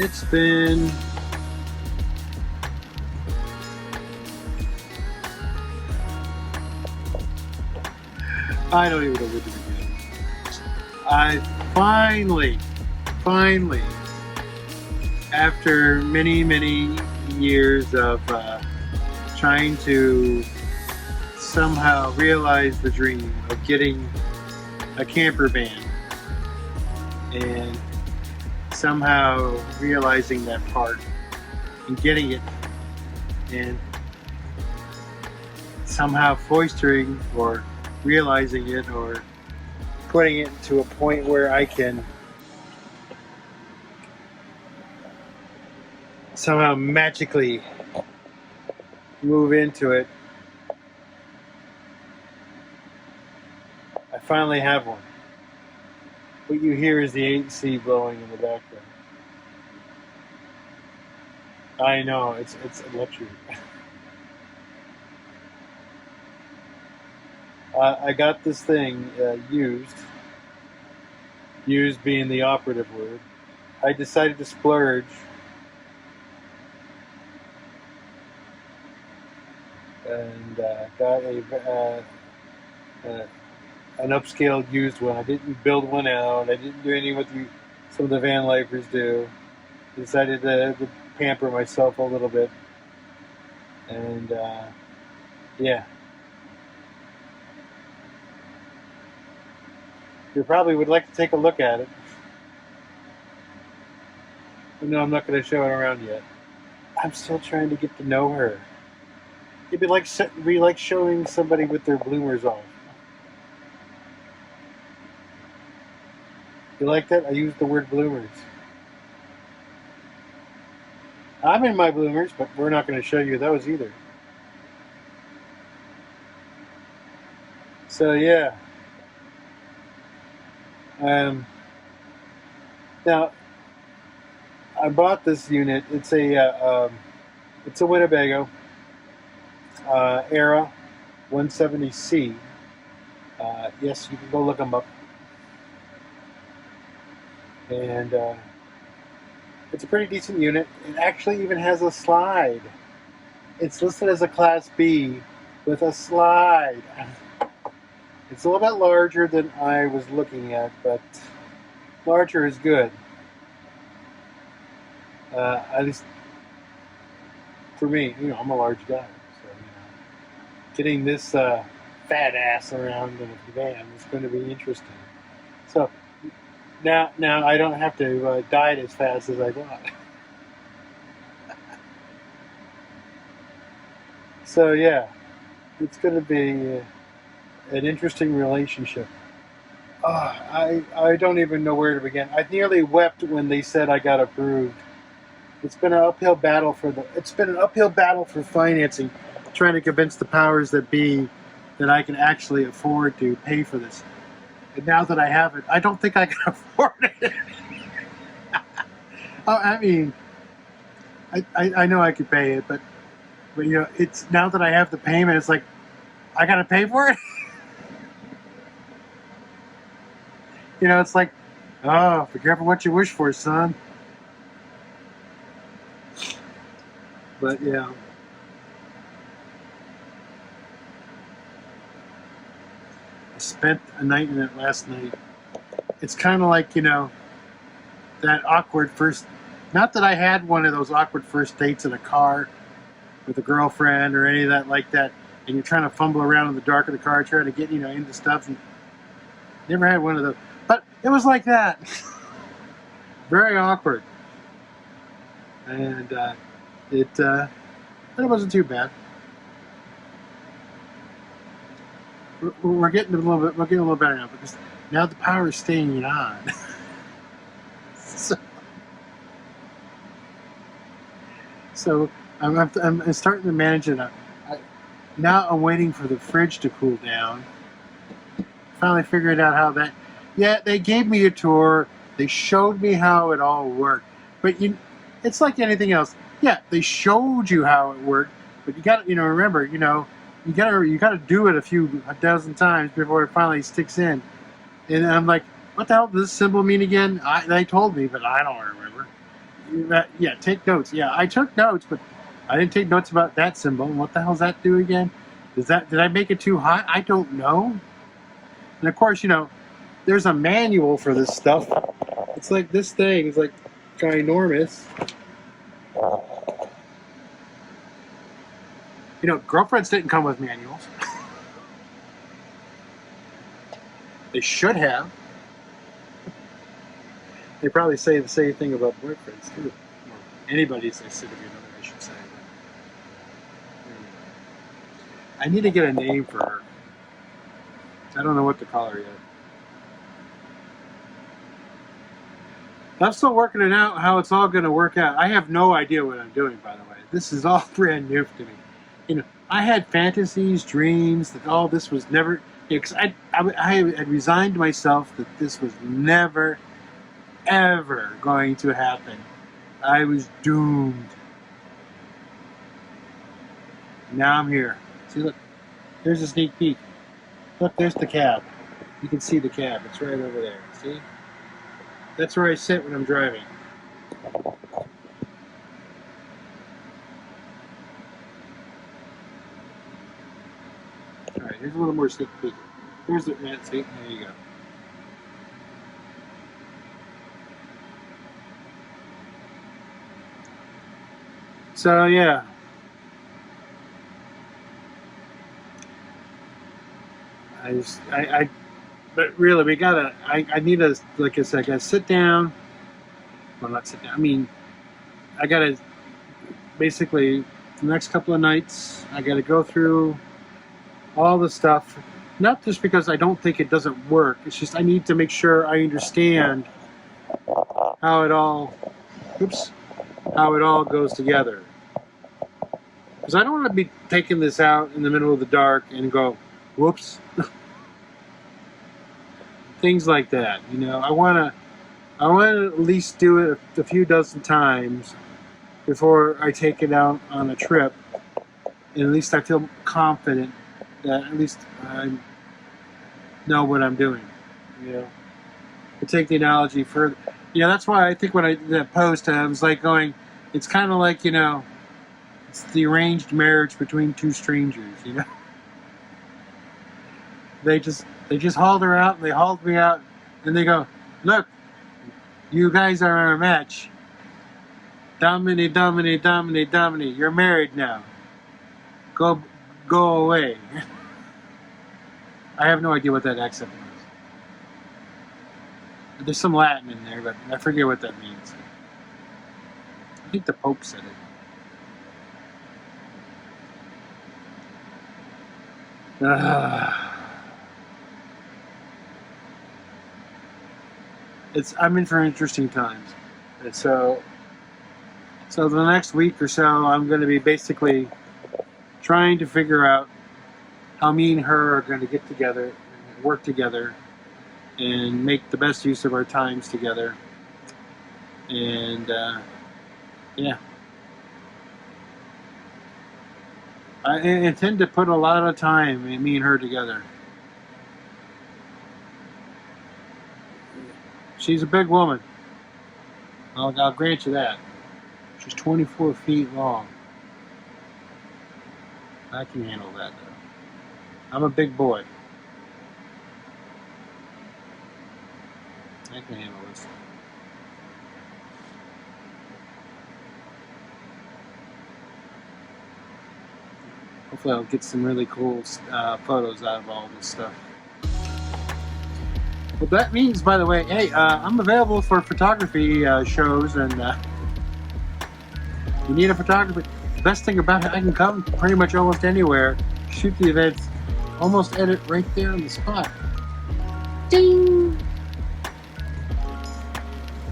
It's been I don't even know where to begin. I finally, after many years of trying to somehow realize the dream of getting a camper van and somehow realizing that part and getting it and somehow foistering or realizing it or putting it to a point where I can somehow magically move into it. I finally have one. What you hear is the AC blowing in the background. I know, it's electric. I got this thing used being the operative word. I decided to splurge and got an upscaled used one. I didn't build one out. I didn't do any what some of the van lifers do. Decided to pamper myself a little bit, and yeah. You probably would like to take a look at it. But no, I'm not going to show it around yet. I'm still trying to get to know her. It'd be like showing somebody with their bloomers off. You like that? I used the word bloomers. I'm in my bloomers, but we're not going to show you those either. So yeah. Now, I bought this unit. It's a Winnebago Era 170C. Yes, you can go look them up. And it's a pretty decent unit. It actually even has a slide. It's listed as a Class B with a slide. It's a little bit larger than I was looking at, but larger is good. At least for me, I'm a large guy, so getting this fat ass around in a van is going to be interesting. So now I don't have to diet as fast as I thought. So yeah, it's going to be an interesting relationship. I don't even know where to begin. I nearly wept when they said I got approved. It's been an uphill battle for financing, trying to convince the powers that be that I can actually afford to pay for this. And now that I have it, I don't think I can afford it. I mean, I know I could pay it, but it's now that I have the payment, it's like I gotta pay for it. It's like, oh, be careful what you wish for, son. But yeah. I spent a night in it last night. It's kind of like, that awkward first, not that I had one of those awkward first dates in a car with a girlfriend or any of that like that, and you're trying to fumble around in the dark of the car trying to get, into stuff. And never had one of those. But it was like that. Very awkward. And it wasn't too bad. We're getting a little better now because now the power is staying on. So I'm starting to manage it. Now I'm waiting for the fridge to cool down. Finally figured out how that. Yeah, they gave me a tour. They showed me how it all worked. But it's like anything else. Yeah, they showed you how it worked, but you got to, remember, you got to do it a dozen times before it finally sticks in. And I'm like, what the hell does this symbol mean again? They told me, but I don't remember. Yeah, take notes. Yeah, I took notes, but I didn't take notes about that symbol. What the hell's that do again? Did I make it too hot? I don't know. And of course, there's a manual for this stuff. It's like this thing is like ginormous. Girlfriends didn't come with manuals. They should have. They probably say the same thing about boyfriends too. Or anybody's significant other, I should say. But, I need to get a name for her. I don't know what to call her yet. I'm still working it out how it's all going to work out. I have no idea what I'm doing, by the way. This is all brand new to me. I had fantasies, dreams that all this was never. Because I had resigned myself that this was never, ever going to happen. I was doomed. Now I'm here. See, look. There's a sneak peek. Look, there's the cab. You can see the cab. It's right over there. See? That's where I sit when I'm driving. Alright, here's a little more sneak peek. Here's the, see? There you go. So, yeah. But really, we gotta, I need to, like I said, I gotta sit down. Well, not sit down. I mean, I gotta, basically, the next couple of nights, I gotta go through all the stuff. Not just because I don't think it doesn't work. It's just I need to make sure I understand how it all goes together. Because I don't want to be taking this out in the middle of the dark and go, whoops. Things like that, I want to at least do it a few dozen times before I take it out on a trip, and at least I feel confident that at least I know what I'm doing. To take the analogy further, that's why I think when I did that post, I was like going, it's kind of like it's the arranged marriage between two strangers. They just hauled her out, and they hauled me out, and they go, look, you guys are a match. Domini, domini, domini, domini. You're married now. Go away. I have no idea what that accent was. There's some Latin in there, but I forget what that means. I think the Pope said it. I'm in for interesting times, and so the next week or so, I'm going to be basically trying to figure out how me and her are going to get together and work together and make the best use of our times together. And yeah, I intend to put a lot of time in me and her together. She's a big woman. I'll grant you that. She's 24 feet long. I can handle that, though. I'm a big boy. I can handle this. Hopefully I'll get some really cool photos out of all this stuff. Well, that means, by the way, hey, I'm available for photography shows, and you need a photographer. The best thing about it, I can come pretty much almost anywhere, shoot the events, almost edit right there on the spot. Ding!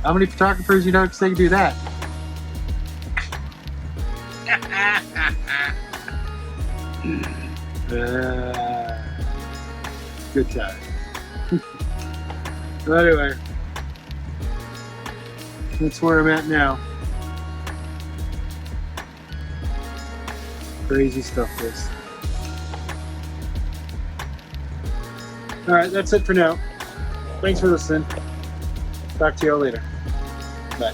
How many photographers you know they can do that? Good time. So anyway, that's where I'm at now. Crazy stuff, this. Alright, that's it for now. Thanks for listening. Talk to you all later. Bye.